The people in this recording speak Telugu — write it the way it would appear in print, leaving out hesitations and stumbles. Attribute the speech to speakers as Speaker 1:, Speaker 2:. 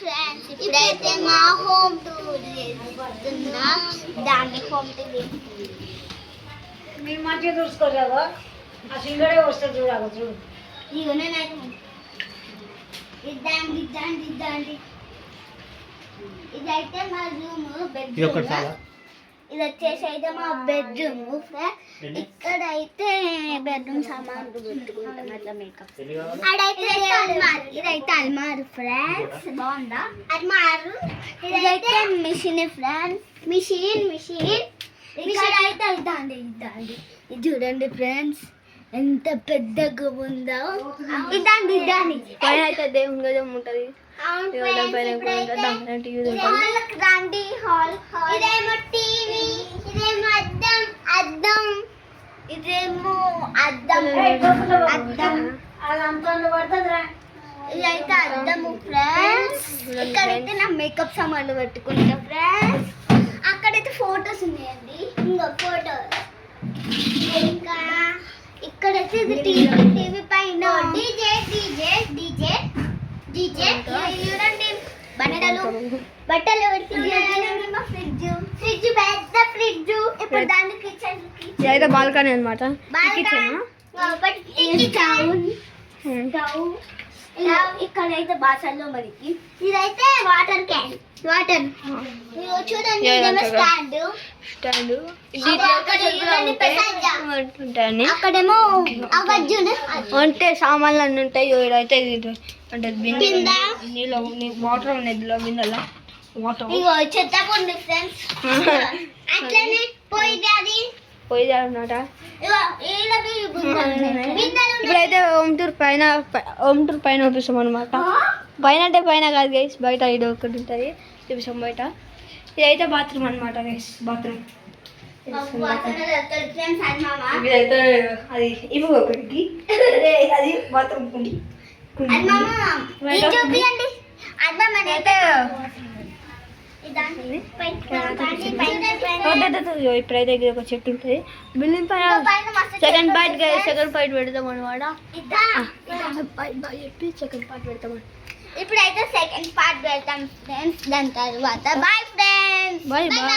Speaker 1: ఫ్రెండ్స్, ఇప్పుడైతే మా హోమ్ టూర్ చేస్తున్నా. దాన్ని హోమ్ టూర్
Speaker 2: మీరు మంచిగా చూసుకోలేదా? ఆ సింగడే వస్తుంది చూడాలి చూడు.
Speaker 1: ఇగో నేనైతే ఇద్దండి ఇద్దండి ఇద్దండి. ఇదైతే మా రూమ్, బెడ్రూమ్. ఇది వచ్చేసి అయితే మా బెడ్రూమ్. ఇక్కడైతే బెడ్రూమ్ సామాన్లు పెట్టుకుంటాం, అట్లా మేకప్. ఇదైతే అల్మారు ఫ్రెండ్స్, బాగుందా అల్మారు. ఇదైతే మిషన్ ఫ్రెండ్స్, మిషన్ ఇక్కడైతే ఇద్దండి ఇద్దండి. ఇది చూడండి ఫ్రెండ్స్, ఎంత పెద్దగా ఉందో. ఇద్దండి ఇద్దండి. పైన అయితే దేవుని గజం ఉంటుంది. ఇదేమో టీవీ, ఇదేమో అద్దం, ఇదేమో అద్దం. ఇదైతే అద్దము ఫ్రెండ్స్. ఇక్కడైతే నా మేకప్ సామాన్లు పెట్టుకుంటా ఫ్రెండ్స్. అక్కడైతే ఫొటోస్ ఉన్నాయండి, ఇంకో ఫోటోస్. ఇంకా ఇక్కడైతే ఇది టీవీ పైన డీజే చూడండి. బట్టలు ఫ్రిడ్జ్ పెద్ద ఫ్రిడ్జ్. ఇప్పుడు దాన్ని కిచెన్
Speaker 2: ఇదైతే బాల్కనీ అనమాట.
Speaker 1: ఇక్కడైతే బాసల్లో మనకి. ఇదైతే వాటర్ క్యాన్, వాటర్ చూడండి. అక్కడేమో
Speaker 2: అంటే సామాన్లు అన్నీ ఉంటాయి. ఇక్కడైతే అంటే నీళ్ళు వాటర్ ఉన్నాయి, బిందెలో వాటర్.
Speaker 1: చెత్త పండు ఫ్రెండ్స్. అట్లనే పోయిది అది
Speaker 2: అనమాట. ఇప్పుడైతే హోమ్ టూర్ పైన చూపిస్తాం అనమాట. పైన అంటే పైన కాదు గైస్, బయట ఇది ఒకటి ఉంటుంది, చూపిస్తాం బయట. ఇదైతే బాత్రూమ్ అనమాట గైస్, బాత్రూమ్. ఇదైతే అది ఇవి ఒకటికి, అది బాత్రూమ్ కుండి. ఇప్పుడైతే ఇది ఒక చెట్టు ఉంటుంది. బిల్డింగ్ పైన సెకండ్ పార్ట్ పెడతాం అనమాట. చెప్పి సెకండ్ పార్ట్ పెడతాం.
Speaker 1: ఇప్పుడైతే సెకండ్ పార్ట్ పెడతాం ఫ్రెండ్స్. దాని తర్వాత బాయ్ ఫ్రెండ్స్,
Speaker 2: బాయ్ బాయ్.